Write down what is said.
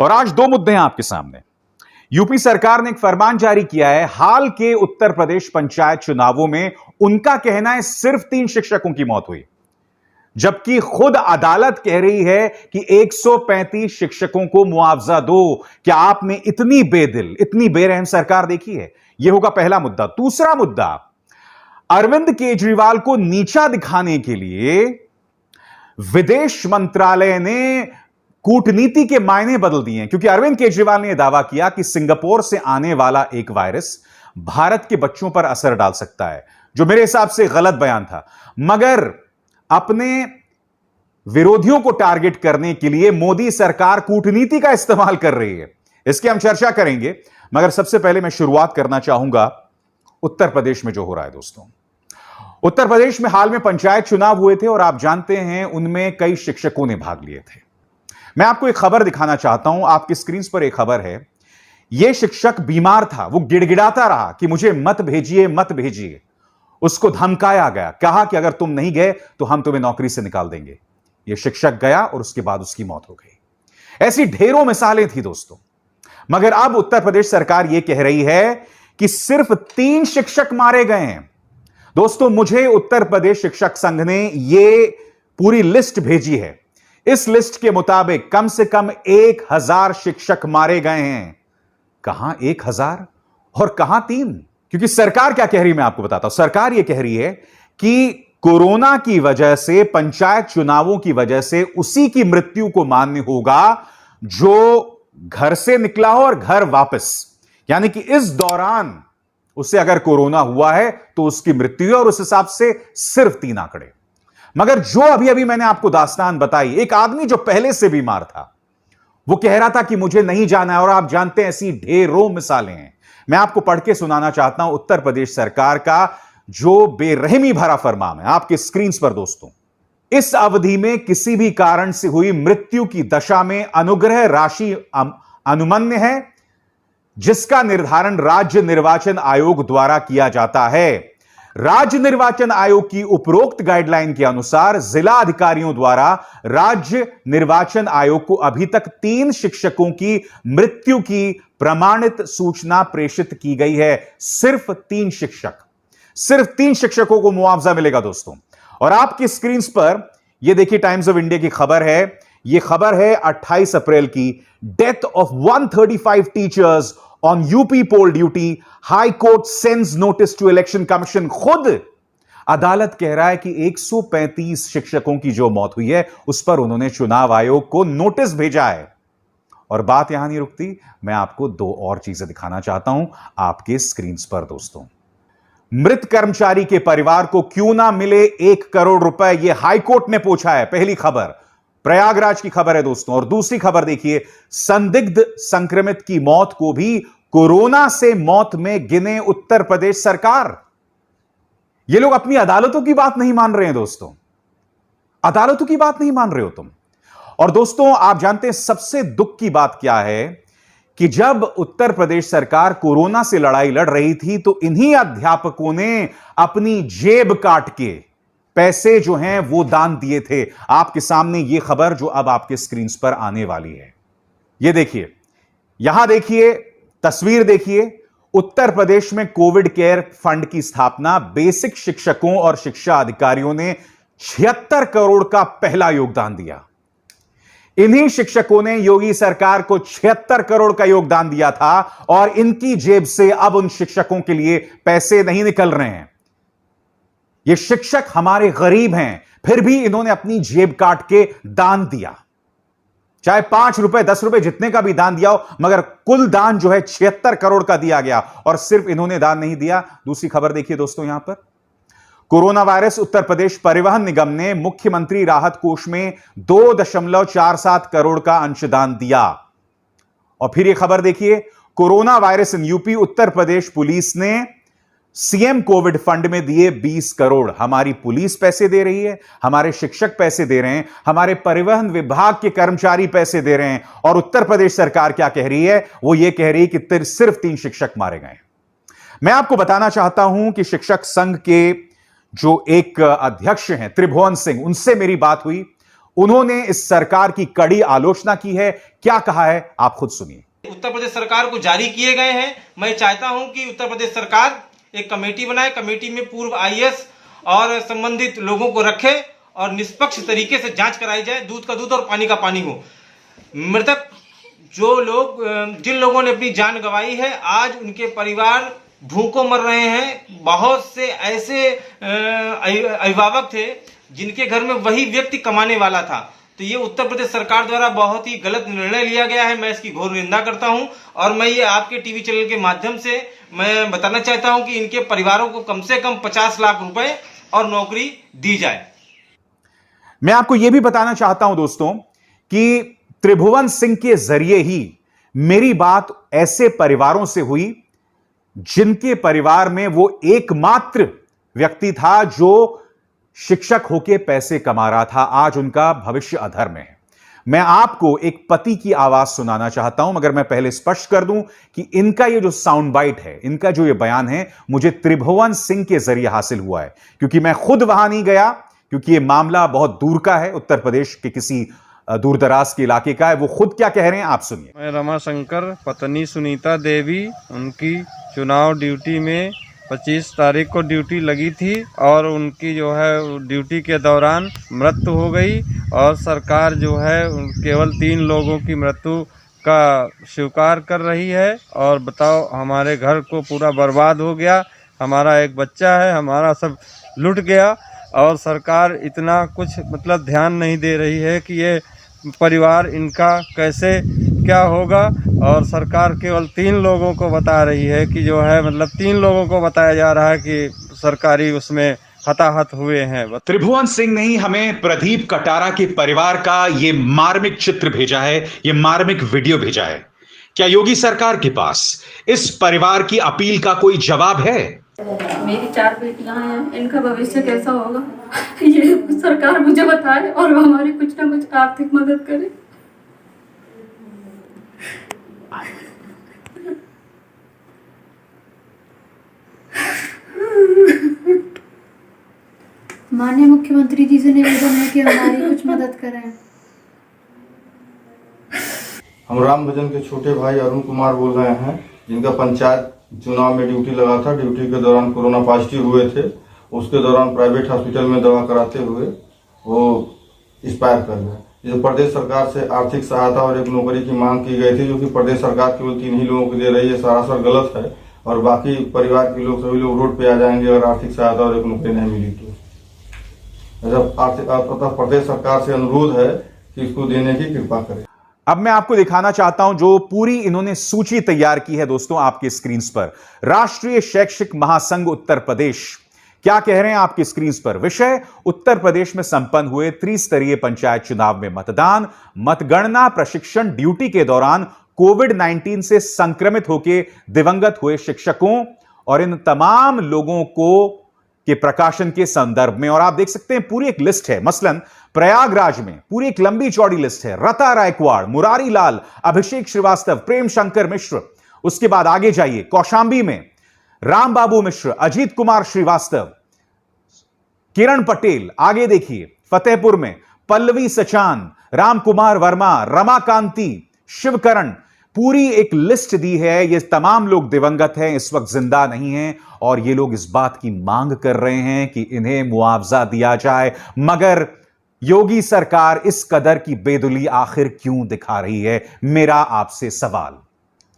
और आज दो मुद्दे हैं आपके सामने। यूपी सरकार ने एक फरमान जारी किया है। हाल के उत्तर प्रदेश पंचायत चुनावों में उनका कहना है सिर्फ 3 शिक्षकों की मौत हुई, जबकि खुद अदालत कह रही है कि 135 शिक्षकों को मुआवजा दो। क्या आपने इतनी बेदिल, इतनी बेरहम सरकार देखी है? यह होगा पहला मुद्दा। दूसरा मुद्दा, अरविंद केजरीवाल को नीचा दिखाने के लिए विदेश मंत्रालय ने कूटनीति के मायने बदल दिए हैं, क्योंकि अरविंद केजरीवाल ने यह दावा किया कि सिंगापुर से आने वाला एक वायरस भारत के बच्चों पर असर डाल सकता है, जो मेरे हिसाब से गलत बयान था। मगर अपने विरोधियों को टारगेट करने के लिए मोदी सरकार कूटनीति का इस्तेमाल कर रही है। इसकी हम चर्चा करेंगे, मगर सबसे पहले मैं शुरुआत करना चाहूंगा उत्तर प्रदेश में जो हो रहा है। दोस्तों, उत्तर प्रदेश में हाल में पंचायत चुनाव हुए थे और आप जानते हैं उनमें कई शिक्षकों ने भाग लिए थे। मैं आपको एक खबर दिखाना चाहता हूं। आपकी स्क्रीन पर एक खबर है। यह शिक्षक बीमार था, वो गिड़गिड़ाता रहा कि मुझे मत भेजिए, मत भेजिए। उसको धमकाया गया, कहा कि अगर तुम नहीं गए तो हम तुम्हें नौकरी से निकाल देंगे। यह शिक्षक गया और उसके बाद उसकी मौत हो गई। ऐसी ढेरों मिसालें थी दोस्तों। मगर अब उत्तर प्रदेश सरकार यह कह रही है कि सिर्फ 3 शिक्षक मारे गए हैं। दोस्तों, मुझे उत्तर प्रदेश शिक्षक संघ ने यह पूरी लिस्ट भेजी है। इस लिस्ट के मुताबिक कम से कम 1000 शिक्षक मारे गए हैं। कहां 1000 और कहां 3? क्योंकि सरकार क्या कह रही है मैं आपको बताता हूं। सरकार यह कह रही है कि कोरोना की वजह से, पंचायत चुनावों की वजह से उसी की मृत्यु को मान्य होगा जो घर से निकला हो और घर वापस, यानी कि इस दौरान उसे अगर कोरोना हुआ है तो उसकी मृत्यु है, और उस हिसाब से सिर्फ 3 आंकड़े। मगर जो अभी मैंने आपको दास्तान बताई, एक आदमी जो पहले से बीमार था, वो कह रहा था कि मुझे नहीं जाना है। और आप जानते हैं ऐसी ढेरों मिसालें हैं। मैं आपको पढ़ के सुनाना चाहता हूं उत्तर प्रदेश सरकार का जो बेरहमी भरा फरमान है आपके स्क्रीन पर। दोस्तों, इस अवधि में किसी भी कारण से हुई मृत्यु की दशा में अनुग्रह राशि अनुमन्य है, जिसका निर्धारण राज्य निर्वाचन आयोग द्वारा किया जाता है। राज्य निर्वाचन आयोग की उपरोक्त गाइडलाइन के अनुसार जिला अधिकारियों द्वारा राज्य निर्वाचन आयोग को अभी तक 3 शिक्षकों की मृत्यु की प्रमाणित सूचना प्रेषित की गई है। सिर्फ 3 शिक्षक, सिर्फ 3 शिक्षकों को मुआवजा मिलेगा दोस्तों। और आपकी स्क्रीन पर यह देखिए, टाइम्स ऑफ इंडिया की खबर है। यह खबर है 28 अप्रैल की। Death of 135 teachers on UP poll duty, high court sends notice to election commission. खुद अदालत कह रहा है कि 135 शिक्षकों की जो मौत हुई है उस पर उन्होंने चुनाव आयोग को नोटिस भेजा है। और बात यहां नहीं रुकती, मैं आपको 2 और चीजें दिखाना चाहता हूं आपके स्क्रीन पर। दोस्तों, मृत कर्मचारी के परिवार को क्यों ना मिले 1 करोड़ रुपए, यह हाईकोर्ट ने पूछा है। पहली खबर प्रयागराज की खबर है दोस्तों। और दूसरी खबर देखिए, संदिग्ध संक्रमित की मौत को भी कोरोना से मौत में गिने उत्तर प्रदेश सरकार। ये लोग अपनी अदालतों की बात नहीं मान रहे हैं दोस्तों। अदालतों की बात नहीं मान रहे हो तुम। और दोस्तों, आप जानते हैं सबसे दुख की बात क्या है कि जब उत्तर प्रदेश सरकार कोरोना से लड़ाई लड़ रही थी तो इन्हीं अध्यापकों ने अपनी जेब काट के पैसे जो हैं वो दान दिए थे। आपके सामने ये खबर जो अब आपके स्क्रीन पर आने वाली है, ये देखिए, यहां देखिए, तस्वीर देखिए। उत्तर प्रदेश में कोविड केयर फंड की स्थापना बेसिक शिक्षकों और शिक्षा अधिकारियों ने 76 करोड़ का पहला योगदान दिया। इन्हीं शिक्षकों ने योगी सरकार को 76 करोड़ का योगदान दिया था और इनकी जेब से अब उन शिक्षकों के लिए पैसे नहीं निकल रहे हैं। ये शिक्षक हमारे गरीब हैं, फिर भी इन्होंने अपनी जेब काट के दान दिया, चाहे 5 रुपए 10 रुपए जितने का भी दान दिया हो, मगर कुल दान जो है 76 करोड़ का दिया गया। और सिर्फ इन्होंने दान नहीं दिया। दूसरी खबर देखिए दोस्तों, यहां पर कोरोना वायरस, उत्तर प्रदेश परिवहन निगम ने मुख्यमंत्री राहत कोष में 2.47 करोड़ का अंशदान दिया। और फिर यह खबर देखिए, corona virus in UP, Uttar Pradesh police ने सीएम कोविड फंड में दिए 20 करोड़। हमारी पुलिस पैसे दे रही है, हमारे शिक्षक पैसे दे रहे हैं, हमारे परिवहन विभाग के कर्मचारी पैसे दे रहे हैं। और उत्तर प्रदेश सरकार क्या कह रही है? वो ये कह रही है कि सिर्फ 3 शिक्षक मारे गए। मैं आपको बताना चाहता हूं कि शिक्षक संघ के जो एक अध्यक्ष हैं त्रिभुवन सिंह, उनसे मेरी बात हुई। उन्होंने इस सरकार की कड़ी आलोचना की है। क्या कहा है आप खुद सुनिए। उत्तर प्रदेश सरकार को जारी किए गए हैं। मैं चाहता हूं कि उत्तर प्रदेश सरकार एक कमेटी बनाए, कमेटी में पूर्व आईएएस और संबंधित लोगों को रखे और निष्पक्ष तरीके से जांच कराई जाए, दूध का दूध और पानी का पानी हो। मृतक जिन लोगों ने अपनी जान गंवाई है, आज उनके परिवार भूखों मर रहे हैं। बहुत से ऐसे अभिभावक थे जिनके घर में वही व्यक्ति कमाने वाला था। तो ये उत्तर प्रदेश सरकार द्वारा बहुत ही गलत निर्णय लिया गया है। मैं इसकी घोर निंदा करता हूं और मैं ये आपके टीवी चैनल के माध्यम से मैं बताना चाहता हूं कि इनके परिवारों को कम से कम 50 लाख रुपए और नौकरी दी जाए। मैं आपको यह भी बताना चाहता हूं दोस्तों कि त्रिभुवन सिंह के जरिए ही मेरी बात ऐसे परिवारों से हुई जिनके परिवार में वो एकमात्र व्यक्ति था जो शिक्षक होके पैसे कमा रहा था। आज उनका भविष्य अधर में है। मैं आपको एक पति की आवाज सुनाना चाहता हूं, मगर मैं पहले स्पष्ट कर दूं कि इनका ये जो साउंड बाइट है, इनका जो ये बयान है, मुझे त्रिभुवन सिंह के जरिए हासिल हुआ है, क्योंकि मैं खुद वहां नहीं गया, क्योंकि ये मामला बहुत दूर का है, उत्तर प्रदेश के किसी दूर दराज के इलाके का है। वो खुद क्या कह रहे हैं आप सुनिए। मैं रमाशंकर, पत्नी सुनीता देवी, उनकी चुनाव ड्यूटी में 25 तारीख को ड्यूटी लगी थी और उनकी जो है ड्यूटी के दौरान मृत्यु हो गई और सरकार जो है केवल 3 लोगों की मृत्यु का स्वीकार कर रही है। और बताओ, हमारे घर को पूरा बर्बाद हो गया, हमारा एक बच्चा है, हमारा सब लुट गया और सरकार इतना कुछ मतलब ध्यान नहीं दे रही है कि ये परिवार इनका कैसे क्या होगा। और सरकार केवल 3 लोगों को बता रही है कि जो है मतलब 3 लोगों को बताया जा रहा है कि सरकारी उसमें हताहत हुए हैं। त्रिभुवन सिंह ने ही हमें प्रदीप कटारा के परिवार का ये मार्मिक चित्र भेजा है, ये मार्मिक वीडियो भेजा है। क्या योगी सरकार के पास इस परिवार की अपील का कोई जवाब है? मेरी 4 बेटियां हैं, इनका भविष्य कैसा होगा ये सरकार मुझे बताए और वो हमारी कुछ ना कुछ आर्थिक मदद करे। माननीय मुख्यमंत्री जी से निवेदन है कि हमारी कुछ मदद करें। हम राम भजन के छोटे भाई अरुण कुमार बोल रहे हैं, जिनका पंचायत चुनाव में ड्यूटी लगा था। ड्यूटी के दौरान कोरोना पॉजिटिव हुए थे। उसके दौरान प्राइवेट हॉस्पिटल में दवा कराते हुए वो एक्सपायर कर गए। जो प्रदेश सरकार से आर्थिक सहायता और एक नौकरी की मांग की गई थी, जो कि प्रदेश सरकार केवल 3 ही लोगों को दे रही है, सरासर गलत है। और बाकी परिवार के लोग सभी लोग रोड पे आ जाएंगे अगर आर्थिक सहायता और एक नौकरी नहीं मिली तो। प्रदेश सरकार से अनुरोध है कि इसको देने की कृपा करें। अब मैं आपको दिखाना चाहता हूं जो पूरी इन्होंने सूची तैयार की है दोस्तों आपके स्क्रीन पर। राष्ट्रीय शैक्षिक महासंघ उत्तर प्रदेश क्या कह रहे हैं आपकी स्क्रीन पर। विषय: उत्तर प्रदेश में संपन्न हुए त्रिस्तरीय पंचायत चुनाव में मतदान, मतगणना प्रशिक्षण ड्यूटी के दौरान कोविड-19 से संक्रमित होकर दिवंगत हुए शिक्षकों और इन तमाम लोगों को के प्रकाशन के संदर्भ में। और आप देख सकते हैं पूरी एक लिस्ट है। मसलन प्रयागराज में पूरी एक लंबी चौड़ी लिस्ट है। रता रायकवाड़, मुरारी लाल, अभिषेक श्रीवास्तव, प्रेम शंकर मिश्र। उसके बाद आगे जाइए, कौशांबी में राम बाबू मिश्र, अजीत कुमार श्रीवास्तव, किरण पटेल। आगे देखिए, फतेहपुर में पल्लवी सचान, राम कुमार वर्मा, रमाकांति, शिवकरण। पूरी एक लिस्ट दी है। ये तमाम लोग दिवंगत हैं, इस वक्त जिंदा नहीं हैं और ये लोग इस बात की मांग कर रहे हैं कि इन्हें मुआवजा दिया जाए। मगर योगी सरकार इस कदर की बेदुली आखिर क्यों दिखा रही है? मेरा आपसे सवाल।